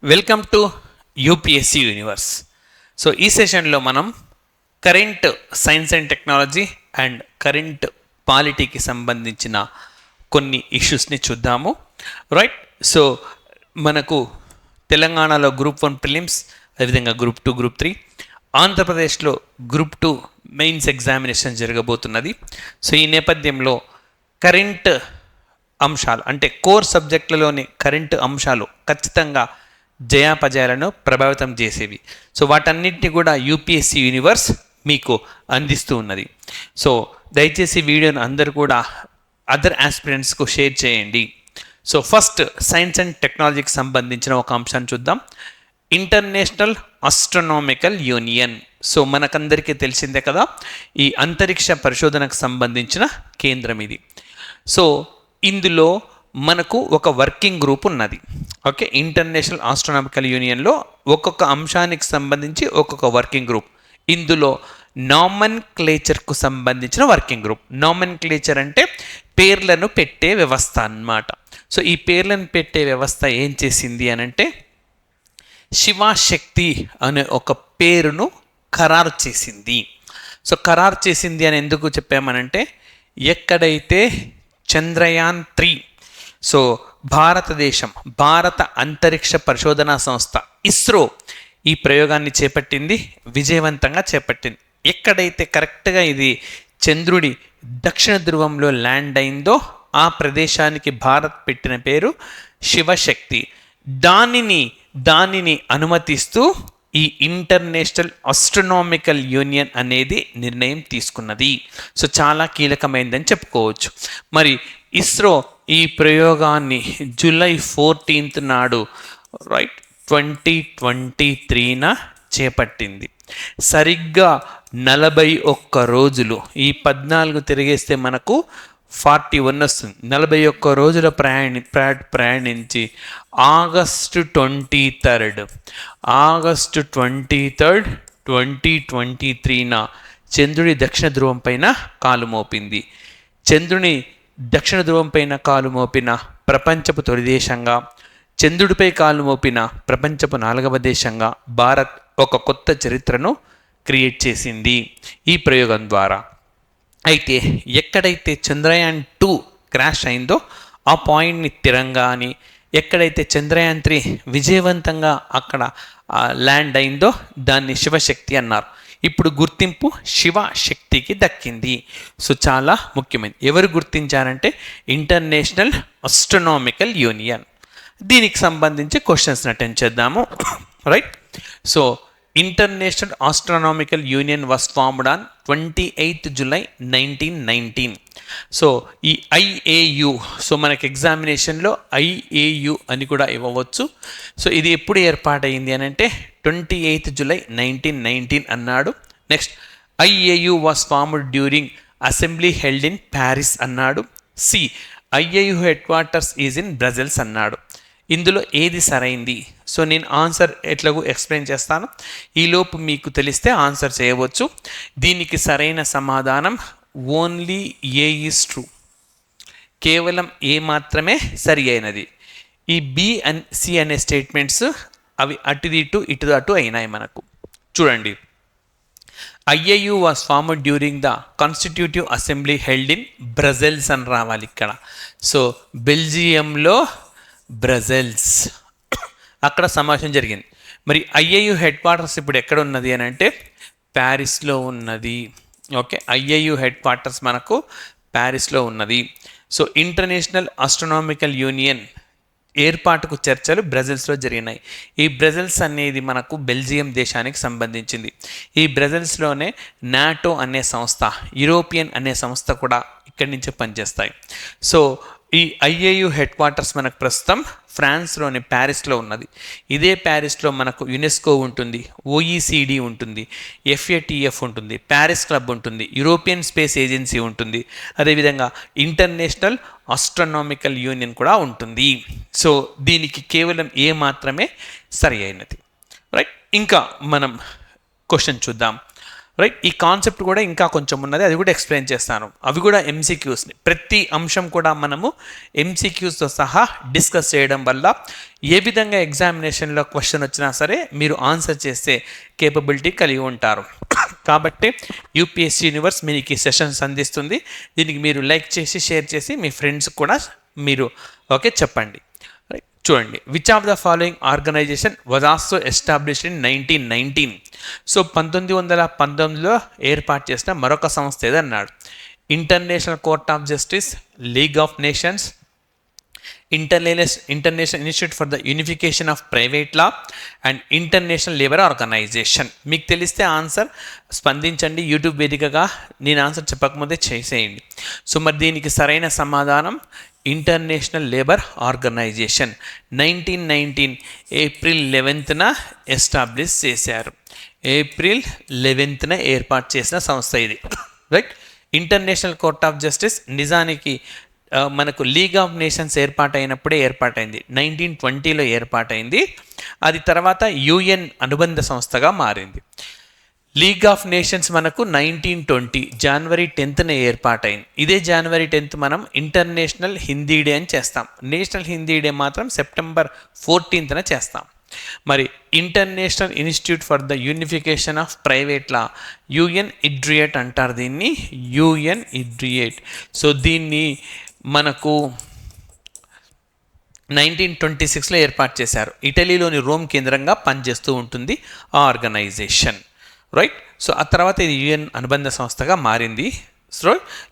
Welcome to UPSC universe. So ఈ సెషన్లో మనం current science and technology and current పాలిటీకి సంబంధించిన కొన్ని ఇష్యూస్ని చూద్దాము. రైట్. సో మనకు తెలంగాణలో గ్రూప్ 1 ప్రిలిమ్స్, అదేవిధంగా గ్రూప్ 2, గ్రూప్ 3, ఆంధ్రప్రదేశ్లో గ్రూప్ 2 మెయిన్స్ ఎగ్జామినేషన్ జరగబోతున్నది. సో ఈ నేపథ్యంలో కరెంట్ అంశాలు అంటే కోర్ సబ్జెక్టులలోని కరెంట్ అంశాలు ఖచ్చితంగా జయాపజయాలను ప్రభావితం చేసేవి. సో వాటన్నిటిని కూడా యూపీఎస్సీ యూనివర్స్ మీకు అందిస్తూ ఉన్నది. సో దయచేసి వీడియోను అందరూ కూడా అదర్ ఆస్పిరెంట్స్కు షేర్ చేయండి. సో ఫస్ట్ సైన్స్ అండ్ టెక్నాలజీకి సంబంధించిన ఒక అంశాన్ని చూద్దాం. International astronomical union. సో మనకందరికీ తెలిసిందే కదా, ఈ అంతరిక్ష పరిశోధనకు సంబంధించిన కేంద్రం ఇది. సో ఇందులో మనకు ఒక వర్కింగ్ గ్రూప్ ఉన్నది. ఓకే, ఇంటర్నేషనల్ ఆస్ట్రోనామికల్ యూనియన్లో ఒక్కొక్క అంశానికి సంబంధించి ఒక్కొక్క వర్కింగ్ గ్రూప్. ఇందులో నామన్ క్లేచర్కు సంబంధించిన వర్కింగ్ గ్రూప్. నామన్ క్లేచర్ అంటే పేర్లను పెట్టే వ్యవస్థ అన్నమాట. సో ఈ పేర్లను పెట్టే వ్యవస్థ ఏం చేసింది అని అంటే శివశక్తి అనే ఒక పేరును ఖరారు చేసింది. సో ఖరారు చేసింది అని ఎందుకు చెప్పామనంటే, ఎక్కడైతే చంద్రయాన్ 3, సో భారతదేశం, భారత అంతరిక్ష పరిశోధనా సంస్థ ఇస్రో ఈ ప్రయోగాన్ని చేపట్టింది, విజయవంతంగా చేపట్టింది. ఎక్కడైతే కరెక్ట్గా ఇది చంద్రుడి దక్షిణ ధ్రువంలో ల్యాండ్ అయిందో ఆ ప్రదేశానికి భారత్ పెట్టిన పేరు శివశక్తి. దానిని అనుమతిస్తూ ఈ ఇంటర్నేషనల్ ఆస్ట్రోనామికల్ యూనియన్ అనేది నిర్ణయం తీసుకున్నది. సో చాలా కీలకమైందని చెప్పుకోవచ్చు. మరి ఇస్రో ఈ ప్రయోగాన్ని జూలై 14 నాడు 2023న చేపట్టింది. సరిగ్గా 41 రోజులు, ఈ 14 తిరిగేస్తే మనకు 41 వస్తుంది. 41 రోజుల ప్రయాణించి ఆగస్టు 23, 2023న చంద్రుడి దక్షిణ ధ్రువం పైన కాలు మోపింది. చంద్రుని దక్షిణ ధ్రువం పైన కాలు మోపిన ప్రపంచపు తొలి దేశంగా, చంద్రుడిపై కాలు మోపిన ప్రపంచపు 4వ దేశంగా భారత్ ఒక కొత్త చరిత్రను క్రియేట్ చేసింది ఈ ప్రయోగం ద్వారా. అయితే ఎక్కడైతే చంద్రయాన్ 2 క్రాష్ అయిందో ఆ పాయింట్ని తిరంగాని, ఎక్కడైతే చంద్రయాన్ 3 విజయవంతంగా అక్కడ ల్యాండ్ అయిందో దాన్ని శివశక్తి అన్నారు. ఇప్పుడు గుర్తింపు శివశక్తికి దక్కింది. సో చాలా ముఖ్యమైనది. ఎవరు గుర్తించారంటే ఇంటర్నేషనల్ ఆస్ట్రోనామికల్ యూనియన్. దీనికి సంబంధించి క్వశ్చన్స్ని అటెండ్ చేద్దాము. Right. So international astronomical union was formed on 28th July 1919. So ఈ ఐఏయు, సో మనకి ఎగ్జామినేషన్లో ఐఏయు అని కూడా ఇవ్వవచ్చు. సో ఇది ఎప్పుడు ఏర్పాటైంది అని అంటే 28th July 1919 అన్నాడు. Next IAU was formed during assembly held in Paris అన్నాడు. C IAU headquarters is in Brussels అన్నాడు. ఇందులో ఏది సరైంది? సో నేను ఆన్సర్ ఎట్లాగో ఎక్స్ప్లెయిన్ చేస్తాను, ఈలోపు మీకు తెలిస్తే ఆన్సర్ చేయవచ్చు. దీనికి సరైన సమాధానం ఓన్లీ ఏ ఈజ్ ట్రూ. కేవలం ఏ మాత్రమే సరి అయినది. ఈ బి అండ్ సి అనే స్టేట్మెంట్స్ అవి ఇటు అటు అయినాయి మనకు. చూడండి, IAU was formed during the constitutive assembly held in Brussels అని రావాలి ఇక్కడ. సో బెల్జియంలో బ్రజెల్స్, అక్కడ సమావేశం జరిగింది. మరి ఐఏయు హెడ్ క్వార్టర్స్ ఇప్పుడు ఎక్కడ ఉన్నది అని అంటే ప్యారిస్లో ఉన్నది. ఓకే, ఐఏయు హెడ్ క్వార్టర్స్ మనకు ప్యారిస్లో ఉన్నది. సో ఇంటర్నేషనల్ ఆస్ట్రోనామికల్ యూనియన్ ఏర్పాటుకు చర్చలు బ్రజెల్స్లో జరిగినాయి. ఈ బ్రజెల్స్ అనేది మనకు బెల్జియం దేశానికి సంబంధించింది. ఈ బ్రజెల్స్లోనే నాటో అనే సంస్థ, యూరోపియన్ అనే సంస్థ కూడా ఇక్కడి నుంచే పనిచేస్తాయి. సో ఈ ఐఏయు హెడ్ క్వార్టర్స్ మనకు ప్రస్తుతం ఫ్రాన్స్లోని ప్యారిస్లో ఉన్నది. ఇదే ప్యారిస్లో మనకు యునెస్కో ఉంటుంది, ఓఈసిడి ఉంటుంది, ఎఫ్ఏటిఎఫ్ ఉంటుంది, ప్యారిస్ క్లబ్ ఉంటుంది, యూరోపియన్ స్పేస్ ఏజెన్సీ ఉంటుంది, అదేవిధంగా ఇంటర్నేషనల్ ఆస్ట్రోనామికల్ యూనియన్ కూడా ఉంటుంది. సో దీనికి కేవలం ఏ మాత్రమే సరి అయినది. రైట్. ఇంకా మనం క్వశ్చన్ చూద్దాం. రైట్. ఈ కాన్సెప్ట్ కూడా ఇంకా కొంచెం ఉన్నది, అది కూడా ఎక్స్ప్లెయిన్ చేస్తాను. అవి కూడా ఎంసీక్యూస్ని, ప్రతి అంశం కూడా మనము ఎంసీక్యూస్తో సహా డిస్కస్ చేయడం వల్ల ఏ విధంగా ఎగ్జామినేషన్లో క్వశ్చన్ వచ్చినా సరే మీరు ఆన్సర్ చేసే కేపబిలిటీ కలిగి ఉంటారు. కాబట్టి యూపీఎస్సీ యూనివర్స్ మీకు ఈ సెషన్స్ అందిస్తుంది. దీనికి మీరు లైక్ చేసి షేర్ చేసి మీ ఫ్రెండ్స్ కూడా మీరు ఓకే చెప్పండి. చూడండి, which of the following organization was also established in 1919. So 1919లో ఏర్పాటు చేసిన మరొక సంస్థ ఏదన్నాడు? International Court of Justice, League of Nations, International Institute for the Unification of Private Law and International Labour Organization. మీకు తెలిస్తే ఆన్సర్ స్పందించండి యూట్యూబ్ వేదికగా. నేను ఆన్సర్ చెప్పకముందే చేసేయండి. సో మరి దీనికి సరైన సమాధానం ఇంటర్నేషనల్ లేబర్ ఆర్గనైజేషన్ 1919 ఏప్రిల్ 11న ఎస్టాబ్లిష్ చేశారు. ఏప్రిల్ 11న ఏర్పాటు చేసిన సంస్థ ఇది. Right. International Court of Justice నిజానికి మనకు లీగ్ ఆఫ్ నేషన్స్ ఏర్పాటైనప్పుడే ఏర్పాటైంది, 1920లో ఏర్పాటైంది. అది తర్వాత యుఎన్ అనుబంధ సంస్థగా మారింది. లీగ్ ఆఫ్ నేషన్స్ మనకు 1920 జనవరి 10న ఏర్పాటైంది. ఇదే జనవరి 10th మనం ఇంటర్నేషనల్ హిందీ డే అని చేస్తాం. నేషనల్ హిందీ డే మాత్రం సెప్టెంబర్ 14న చేస్తాం. మరి International Institute for the Unification of Private Law, UN ఇడ్రియేట్ అంటారు దీన్ని, యుఎన్ ఇడ్రియేట్. సో దీన్ని మనకు 1926లో ఏర్పాటు చేశారు. ఇటలీలోని రోమ్ కేంద్రంగా పనిచేస్తూ ఉంటుంది ఆ ఆర్గనైజేషన్. రైట్. సో ఆ తర్వాత ఇది యుఎన్ అనుబంధ సంస్థగా మారింది. సో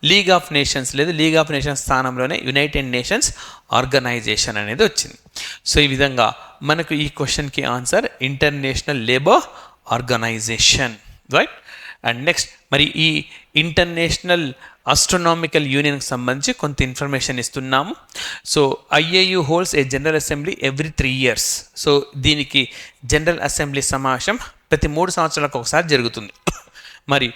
లీగ్ ఆఫ్ నేషన్స్ లేదు, లీగ్ ఆఫ్ నేషన్స్ స్థానంలోనే యునైటెడ్ నేషన్స్ ఆర్గనైజేషన్ అనేది వచ్చింది. సో ఈ విధంగా మనకు ఈ క్వశ్చన్కి answer International Labour Organization. Right. And next మరి ఈ ఇంటర్నేషనల్ ఆస్ట్రోనామికల్ యూనియన్కి సంబంధించి కొంత ఇన్ఫర్మేషన్ ఇస్తున్నాము. So IAU holds a general assembly every 3 years. So దీనికి జనరల్ అసెంబ్లీ సమావేశం ప్రతి 3 సంవత్సరాలకు ఒకసారి జరుగుతుంది. మరి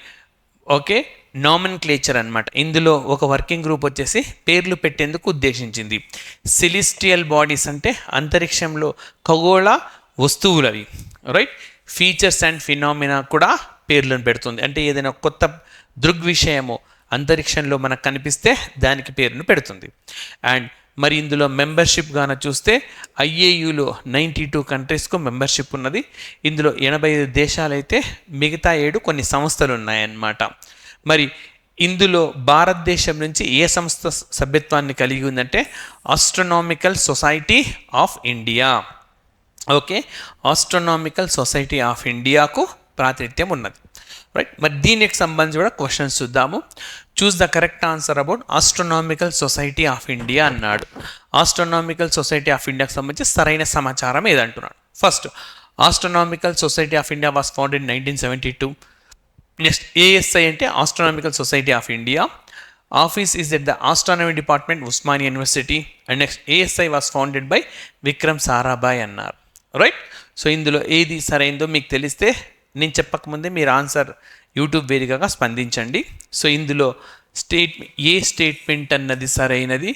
ఓకే, నామిన్క్లేచర్ అనమాట. ఇందులో ఒక వర్కింగ్ గ్రూప్ వచ్చేసి పేర్లు పెట్టేందుకు ఉద్దేశించింది. సెలిస్టియల్ బాడీస్ అంటే అంతరిక్షంలో ఖగోళ వస్తువులవి. రైట్. ఫీచర్స్ అండ్ ఫినామినా కూడా పేర్లను పెడుతుంది. అంటే ఏదైనా కొత్త దృగ్విషయము అంతరిక్షంలో మనకు కనిపిస్తే దానికి పేరును పెడుతుంది. అండ్ మరి ఇందులో మెంబర్షిప్ గాన చూస్తే ఐఏయులో 92 కంట్రీస్కు మెంబర్షిప్ ఉన్నది. ఇందులో 85 దేశాలైతే మిగతా 7 కొన్ని సంస్థలు ఉన్నాయన్నమాట. మరి ఇందులో భారతదేశం నుంచి ఏ సంస్థ సభ్యత్వాన్ని కలిగి ఉందంటే astronomical society of India. Okay, astronomical society of ఇండియాకు ప్రాతినిధ్యం ఉన్నది. రైట్. మరి దీనికి సంబంధించి కూడా క్వశ్చన్స్ చూద్దాము. Choose the correct answer about astronomical society of India అన్నాడు. ఆస్ట్రోనామికల్ సొసైటీ ఆఫ్ ఇండియాకి సంబంధించి సరైన సమాచారం ఏదంటున్నాడు. First, astronomical society of India was founded in 1972. Next, ASI అంటే astronomical society of India. Office is at the astronomy department, Osmania university. And next, ASI was founded by Vikram Sarabhai అన్నారు. Right. So ఇందులో ఏది సరైందో మీకు తెలిస్తే నేను చెప్పకముందే మీరు ఆన్సర్ యూట్యూబ్ వేదికగా స్పందించండి. సో ఇందులో ఏ స్టేట్మెంట్ అన్నది సరైనది,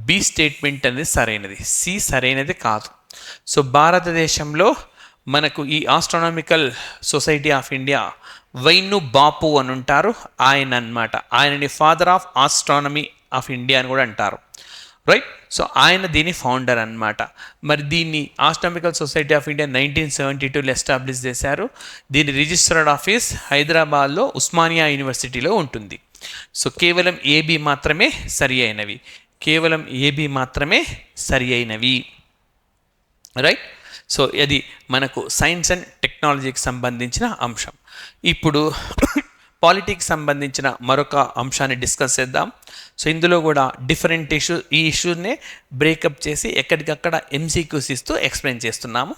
బి స్టేట్మెంట్ అన్నది సరైనది, సి సరైనది కాదు. సో భారతదేశంలో మనకు ఈ astronomical society of India Vainu Bappu అని ఉంటారు, ఆయన అన్నమాట. ఆయనని father of astronomy of India అని కూడా అంటారు. రైట్. సో ఆయన దీని ఫౌండర్ అన్నమాట. మరి దీన్ని ఆస్ట్రానామికల్ సొసైటీ ఆఫ్ ఇండియా 1972లో ఎస్టాబ్లిష్ చేశారు. దీని రిజిస్టర్డ్ ఆఫీస్ హైదరాబాద్లో ఉస్మానియా యూనివర్సిటీలో ఉంటుంది. సో కేవలం ఏబి మాత్రమే సరి అయినవి, కేవలం ఏబి మాత్రమే సరి అయినవి. రైట్. సో ఇది మనకు సైన్స్ అండ్ టెక్నాలజీకి సంబంధించిన అంశం. ఇప్పుడు పాలిటిక్స్ సంబంధించిన మరొక అంశాన్ని డిస్కస్ చేద్దాం. సో ఇందులో కూడా డిఫరెంట్ ఈ ఇష్యూనే బ్రేకప్ చేసి ఎక్కడికక్కడ ఎంసీక్యూస్ ఇస్తూ ఎక్స్ప్లెయిన్ చేస్తున్నాము.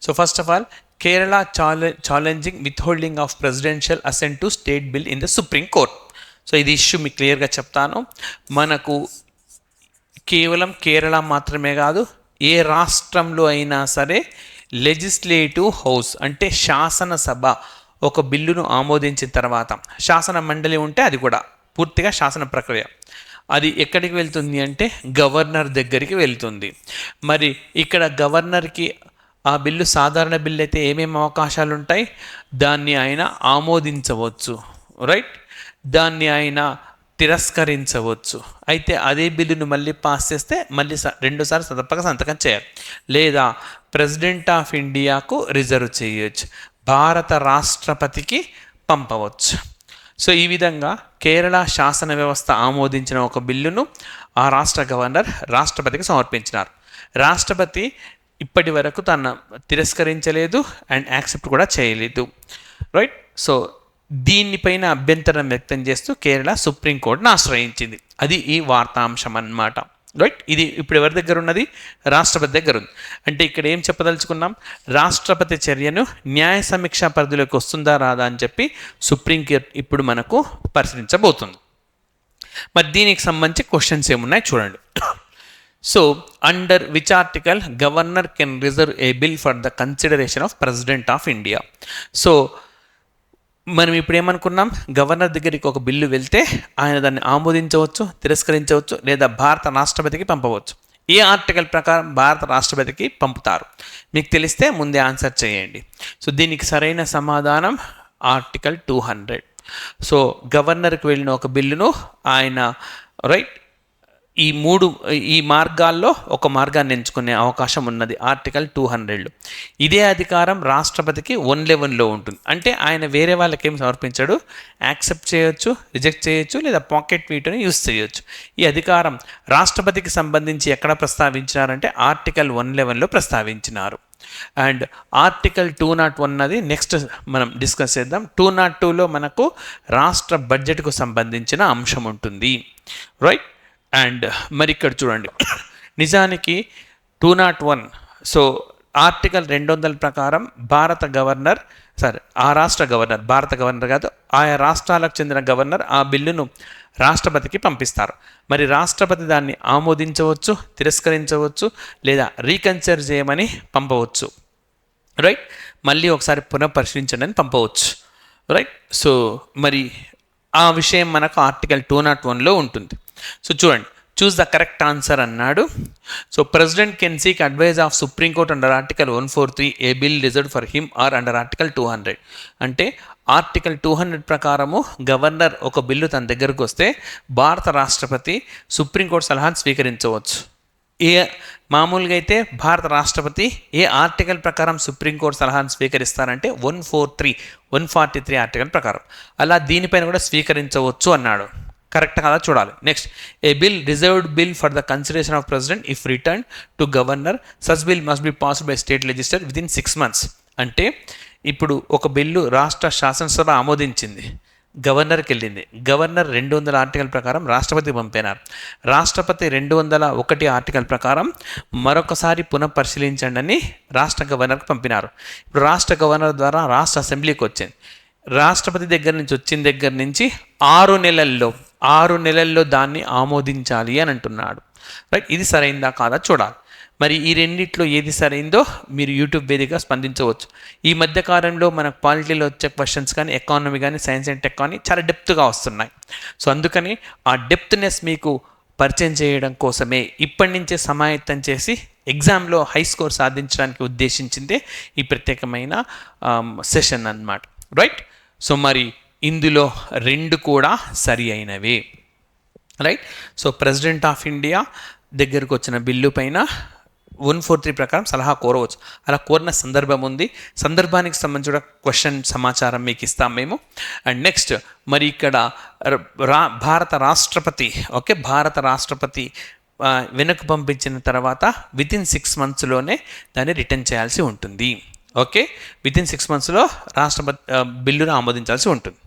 So first of all, Kerala challenging with holding of presidential assent to state bill in the supreme court. So ఇది ఇష్యూ మీకు క్లియర్గా చెప్తాను. మనకు కేవలం కేరళ మాత్రమే కాదు, ఏ రాష్ట్రంలో అయినా సరే లెజిస్లేటివ్ హౌస్ అంటే శాసనసభ ఒక బిల్లును ఆమోదించిన తర్వాత శాసన మండలి ఉంటే అది కూడా పూర్తిగా శాసన ప్రక్రియ, అది ఎక్కడికి వెళ్తుంది అంటే గవర్నర్ దగ్గరికి వెళ్తుంది. మరి ఇక్కడ గవర్నర్కి ఆ బిల్లు సాధారణ బిల్లు అయితే ఏమేమి అవకాశాలు ఉంటాయి? దాన్ని ఆయన ఆమోదించవచ్చు, రైట్, దాన్ని ఆయన తిరస్కరించవచ్చు. అయితే అదే బిల్లును మళ్ళీ పాస్ చేస్తే మళ్ళీ రెండోసారి తప్పక సంతకం చేయాలి. లేదా ప్రెసిడెంట్ ఆఫ్ ఇండియాకు రిజర్వ్ చేయవచ్చు, భారత రాష్ట్రపతికి పంపవచ్చు. సో ఈ విధంగా కేరళ శాసన వ్యవస్థ ఆమోదించిన ఒక బిల్లును ఆ రాష్ట్ర గవర్నర్ రాష్ట్రపతికి సమర్పించినారు. రాష్ట్రపతి ఇప్పటి వరకు తన తిరస్కరించలేదు అండ్ యాక్సెప్ట్ కూడా చేయలేదు, రైట్. సో దీనిపైన అభ్యంతరం వ్యక్తం చేస్తూ కేరళ సుప్రీంకోర్టును ఆశ్రయించింది. అది ఈ వార్తాంశం అన్నమాట, రైట్. ఇది ఇప్పుడు ఎవరి దగ్గర ఉన్నది? రాష్ట్రపతి దగ్గర ఉంది. అంటే ఇక్కడ ఏం చెప్పదలుచుకున్నాం? రాష్ట్రపతి చర్యను న్యాయ సమీక్ష పరిధిలోకి వస్తుందా రాదా అని చెప్పి సుప్రీంకోర్టు ఇప్పుడు మనకు పరిశీలించబోతుంది. మరి దీనికి సంబంధించి క్వశ్చన్స్ ఏమున్నాయి చూడండి. So under which article governor can reserve A bill for the consideration of president of India? So మనం ఇప్పుడు ఏమనుకున్నాం? గవర్నర్ దగ్గరికి ఒక బిల్లు వెళ్తే ఆయన దాన్ని ఆమోదించవచ్చు, తిరస్కరించవచ్చు, లేదా భారత రాష్ట్రపతికి పంపవచ్చు. ఏ ఆర్టికల్ ప్రకారం భారత రాష్ట్రపతికి పంపుతారు? మీకు తెలిస్తే ముందే ఆన్సర్ చేయండి. సో దీనికి సరైన సమాధానం ఆర్టికల్ 200. సో గవర్నర్కి వెళ్ళిన ఒక బిల్లును ఆయన, రైట్, ఈ మార్గాల్లో ఒక మార్గాన్ని ఎంచుకునే అవకాశం ఉన్నది ఆర్టికల్ 200లో. ఇదే అధికారం రాష్ట్రపతికి 111లో ఉంటుంది. అంటే ఆయన వేరే వాళ్ళకి ఏం సమర్పించాడు? యాక్సెప్ట్ చేయొచ్చు, రిజెక్ట్ చేయొచ్చు, లేదా పాకెట్ వీటోని యూజ్ చేయొచ్చు. ఈ అధికారం రాష్ట్రపతికి సంబంధించి ఎక్కడ ప్రస్తావించినారంటే ఆర్టికల్ 111లో ప్రస్తావించినారు. అండ్ ఆర్టికల్ 201 అది నెక్స్ట్ మనం డిస్కస్ చేద్దాం. 202లో మనకు రాష్ట్ర బడ్జెట్కు సంబంధించిన అంశం ఉంటుంది, రైట్. అండ్ మరి ఇక్కడ చూడండి, నిజానికి 201, సో ఆర్టికల్ 200 ప్రకారం భారత గవర్నర్, ఆ రాష్ట్ర గవర్నర్, భారత గవర్నర్ కాదు, ఆయా రాష్ట్రాలకు చెందిన గవర్నర్ ఆ బిల్లును రాష్ట్రపతికి పంపిస్తారు. మరి రాష్ట్రపతి దాన్ని ఆమోదించవచ్చు, తిరస్కరించవచ్చు, లేదా రీకన్సిడర్ చేయమని పంపవచ్చు, రైట్. మళ్ళీ ఒకసారి పునఃపరిశీలించండి అని పంపవచ్చు, రైట్. సో మరి ఆ విషయం మనకు ఆర్టికల్ 201లో ఉంటుంది. సో చూడండి, చూస్ ద కరెక్ట్ ఆన్సర్ అన్నాడు. So president can seek advise of supreme court under article 143 a bill reserve for him or under article 200. అంటే ఆర్టికల్ 200 ప్రకారము గవర్నర్ ఒక బిల్లు తన దగ్గరకు వస్తే భారత రాష్ట్రపతి సుప్రీంకోర్టు సలహాను స్వీకరించవచ్చు. మామూలుగా అయితే భారత రాష్ట్రపతి ఏ ఆర్టికల్ ప్రకారం సుప్రీంకోర్టు సలహాను స్వీకరిస్తారంటే 143 ఆర్టికల్ ప్రకారం. అలా దీనిపైన కూడా స్వీకరించవచ్చు అన్నాడు. కరెక్ట్ కదా చూడాలి. Next, A bill reserved bill for the consideration of president if return to governor such bill must be passed by state legislature within 6 months. అంటే ఇప్పుడు ఒక బిల్లు రాష్ట్ర శాసనసభ ఆమోదించింది, గవర్నర్కి వెళ్ళింది. గవర్నర్ 200 ఆర్టికల్ ప్రకారం రాష్ట్రపతి పంపినారు. రాష్ట్రపతి 201 ఆర్టికల్ ప్రకారం మరొకసారి పునఃపరిశీలించండి అని రాష్ట్ర గవర్నర్కి పంపినారు. ఇప్పుడు రాష్ట్ర గవర్నర్ ద్వారా రాష్ట్ర అసెంబ్లీకి వచ్చింది. రాష్ట్రపతి దగ్గర నుంచి వచ్చిన దగ్గర నుంచి 6 నెలల్లో దాన్ని ఆమోదించాలి అని అంటున్నాడు, రైట్. ఇది సరైందా కాదా చూడాలి. మరి ఈ రెండిట్లో ఏది సరైందో మీరు యూట్యూబ్ వేదికగా స్పందించవచ్చు. ఈ మధ్యకాలంలో మనకు పాలిటీలో వచ్చే క్వశ్చన్స్ కానీ, ఎకానమీ కానీ, సైన్స్ అండ్ టెక్ కానీ చాలా డెప్త్గా వస్తున్నాయి. సో అందుకని ఆ డెప్త్నెస్ మీకు పరిచయం చేయడం కోసమే ఇప్పటి నుంచే సమాయత్తం చేసి ఎగ్జామ్లో హై స్కోర్ సాధించడానికి ఉద్దేశించిందే ఈ ప్రత్యేకమైన సెషన్ అన్నమాట, రైట్. సో మరి ఇందులో 2 కూడా సరి అయినవే, right. So president of India దగ్గరకు వచ్చిన బిల్లు పైన 143 ప్రకారం సలహా కోరవచ్చు. అలా కోరిన సందర్భం ఉంది. సందర్భానికి సంబంధించిన క్వశ్చన్ సమాచారం మీకు ఇస్తాం మేము. అండ్ నెక్స్ట్, మరి ఇక్కడ భారత రాష్ట్రపతి వెనక్కి పంపించిన తర్వాత వితిన్ 6 monthsలోనే దాన్ని రిటర్న్ చేయాల్సి ఉంటుంది. ఓకే, వితిన్ 6 monthsలో రాష్ట్రపతి బిల్లును ఆమోదించాల్సి ఉంటుంది,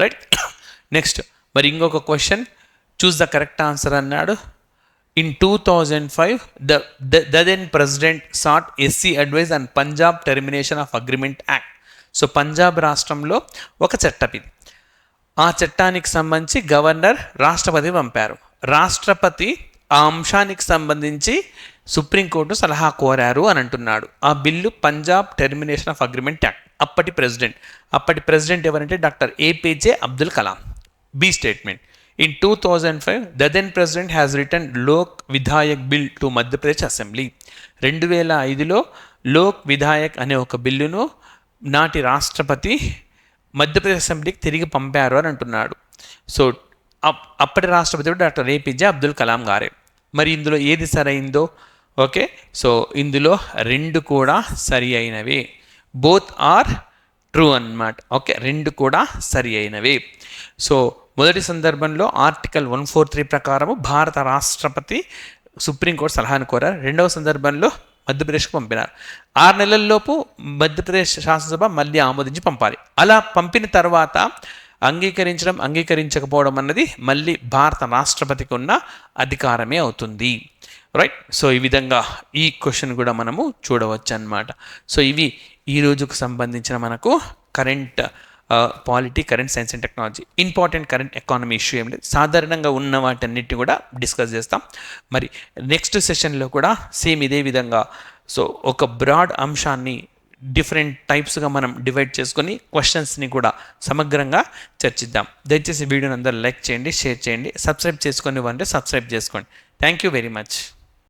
రైట్. నెక్స్ట్, మరి ఇంకొక question, choose the correct answer అన్నాడు. In 2005, the then president sought SC advice on Punjab Termination of Agreement Act. So Punjab రాష్ట్రంలో ఒక చట్టం ఇది. ఆ చట్టానికి సంబంధించి గవర్నర్ రాష్ట్రపతి పంపారు. రాష్ట్రపతి ఆ అంశానికి సంబంధించి సుప్రీంకోర్టు సలహా కోరారు అని అంటున్నాడు. ఆ bill Punjab termination of agreement act. అప్పటి ప్రెసిడెంట్ ఎవరంటే doctor APJ Abdul Kalam. B statement, in 2005 the then president has written Lok Vidhayak bill to Madhya Pradesh Assembly. 2005లో లోక్ విధాయక్ అనే ఒక బిల్లును నాటి రాష్ట్రపతి మధ్యప్రదేశ్ అసెంబ్లీకి తిరిగి పంపారు అని అంటున్నాడు. సో అప్పటి రాష్ట్రపతి డాక్టర్ ఏపీజే అబ్దుల్ కలాం గారే. మరి ఇందులో ఏది సరైందో? ఓకే, సో ఇందులో రెండు కూడా సరి అయినవి, బోత్ ఆర్ ట్రూ అన్నమాట. ఓకే, రెండు కూడా సరి అయినవి. సో మొదటి సందర్భంలో ఆర్టికల్ 143 ప్రకారము భారత రాష్ట్రపతి సుప్రీంకోర్టు సలహాను కోరారు. రెండవ సందర్భంలో మధ్యప్రదేశ్కు పంపినారు. 6 నెలల్లోపు మధ్యప్రదేశ్ శాసనసభ మళ్ళీ ఆమోదించి పంపాలి. అలా పంపిన తర్వాత అంగీకరించడం అంగీకరించకపోవడం అన్నది మళ్ళీ భారత రాష్ట్రపతికి ఉన్న అధికారమే అవుతుంది. రైట్. సో ఈ విధంగా ఈ క్వశ్చన్ కూడా మనము చూడవచ్చు అన్నమాట. సో ఇవి ఈ రోజుకు సంబంధించిన మనకు current polity, current science and technology, important current economy issue ఏం లేదు, సాధారణంగా ఉన్న వాటన్నిటి కూడా డిస్కస్ చేస్తాం. మరి నెక్స్ట్ సెషన్లో కూడా సేమ్ ఇదే విధంగా సో ఒక బ్రాడ్ అంశాన్ని డిఫరెంట్ టైప్స్గా మనం డివైడ్ చేసుకొని క్వశ్చన్స్ని కూడా సమగ్రంగా చర్చిద్దాం. దయచేసి వీడియోని అందరూ లైక్ చేయండి, షేర్ చేయండి, సబ్స్క్రైబ్ చేసుకొని సబ్స్క్రైబ్ చేసుకోండి. Thank you very much.